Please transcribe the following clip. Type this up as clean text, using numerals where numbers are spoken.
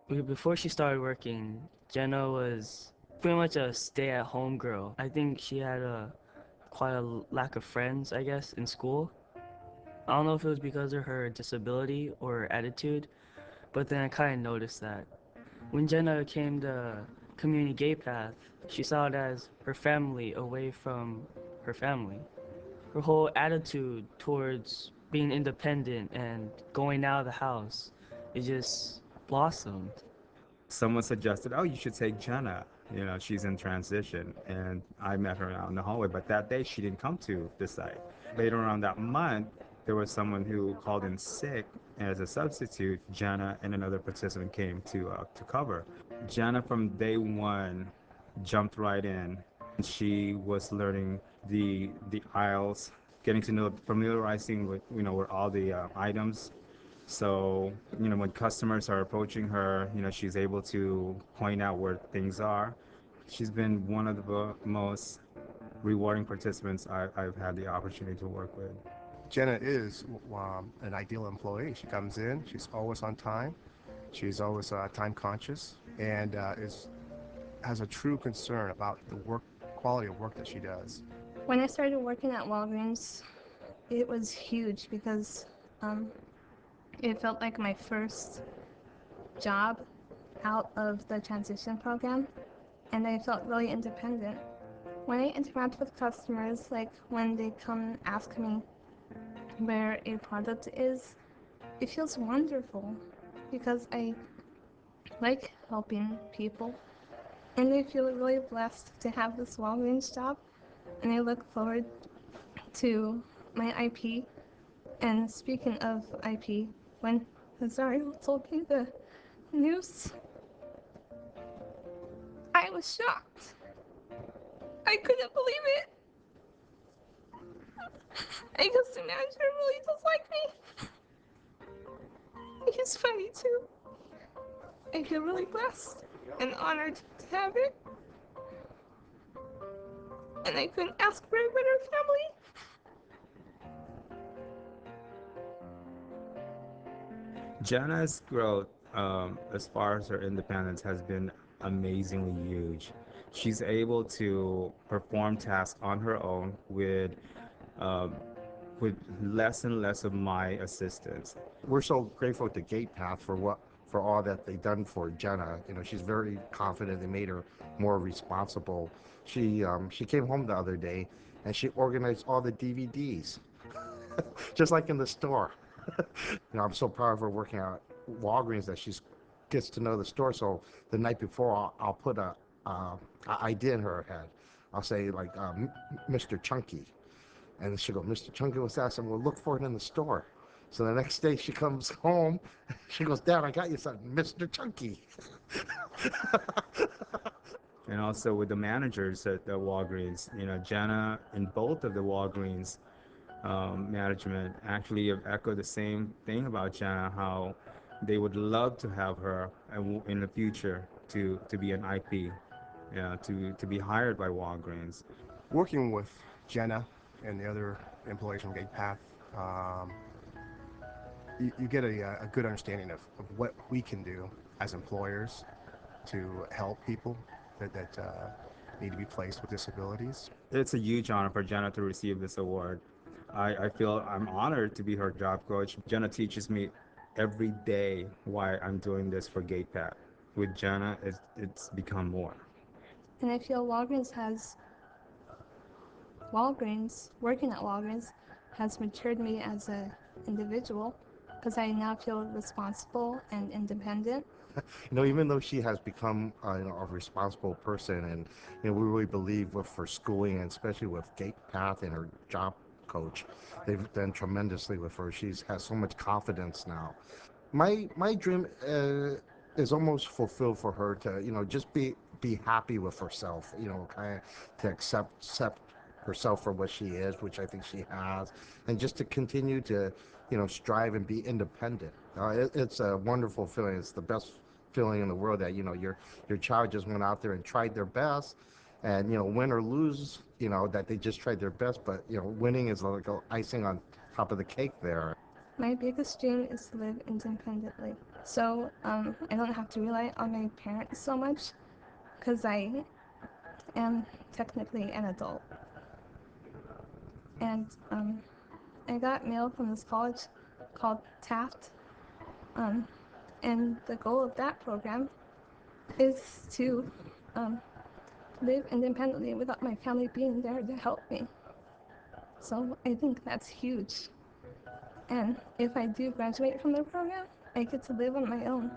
Before she started working, Jenna was pretty much a stay-at-home girl. I think she had a quite a lack of friends, I guess, in school. I don't know if it was because of her disability or attitude, but then I kind of noticed that. When Jenna came to Community Gay Path, she saw it as her family away from her family. Her whole attitude towards being independent and going out of the house, it just blossomed. Someone suggested, "Oh, you should take Jenna. You know, she's in transition." And I met her out in the hallway, but that day she didn't come to the site. Later on that month, there was someone who called in sick as a substitute. Jenna and another participant came to cover. Jenna from day one jumped right in. She was learning the aisles, getting to know, familiarizing with with all the items. So, when customers are approaching her, she's able to point out where things are. She's been one of the most rewarding participants I've had the opportunity to work with. Jenna is an ideal employee. She comes in, she's always on time, she's always time conscious, and is has a true concern about the work quality of work that she does. When I started working at Walgreens, it was huge because um, it felt like my first job out of the transition program, and I felt really independent. When I interact with customers, like when they come ask me where a product is, it feels wonderful because I like helping people, and I feel really blessed to have this Walgreens job, and I look forward to my IP. And speaking of IP, when Azario told me the news, I was shocked. I couldn't believe it. Because the manager really does like me. He's funny too. I feel really blessed and honored to have it. And I couldn't ask for a better family. Jenna's growth, as far as her independence, has been amazingly huge. She's able to perform tasks on her own um, with less and less of my assistance. We're so grateful to Gate Path for all that they've done for Jenna. You know, she's very confident. They made her more responsible. She came home the other day and she organized all the DVDs, just like in the store. I'm so proud of her working at Walgreens that she gets to know the store. So the night before, I'll put a idea in her head. I'll say like Mr. Chunky, and she'll go, Mr. Chunky, what's that? I said, well, look for it in the store. So the next day she comes home, she goes, Dad, I got you something, Mr. Chunky. And also with the managers at the Walgreens, Jenna in both of the Walgreens management actually have echoed the same thing about Jenna, how they would love to have her in the future to be an IP, yeah, to be hired by Walgreens. Working with Jenna and the other employees from Gate Path, um, you get a good understanding of what we can do as employers to help people that need to be placed with disabilities. It's a huge honor for Jenna to receive this award. I feel I'm honored to be her job coach. Jenna teaches me every day why I'm doing this for GatePad. With Jenna, it's become more. And I feel working at Walgreens has matured me as an individual because I now feel responsible and independent. Even though she has become a responsible person, and we really believe with her schooling and especially with Gate Path and her job coach, they've done tremendously with her. She's has so much confidence now. My dream is almost fulfilled for her to just be happy with herself. Kind of to accept herself for what she is, which I think she has, and just to continue to strive and be independent. It's a wonderful feeling. It's the best feeling in the world that your child just went out there and tried their best, and win or lose, that they just tried their best. But winning is like a icing on top of the cake there. My biggest dream is to live independently. So I don't have to rely on my parents so much because I am technically an adult. And I got mail from this college called Taft. Um, and the goal of that program is to um, live independently without my family being there to help me. So I think that's huge. And if I do graduate from the program, I get to live on my own.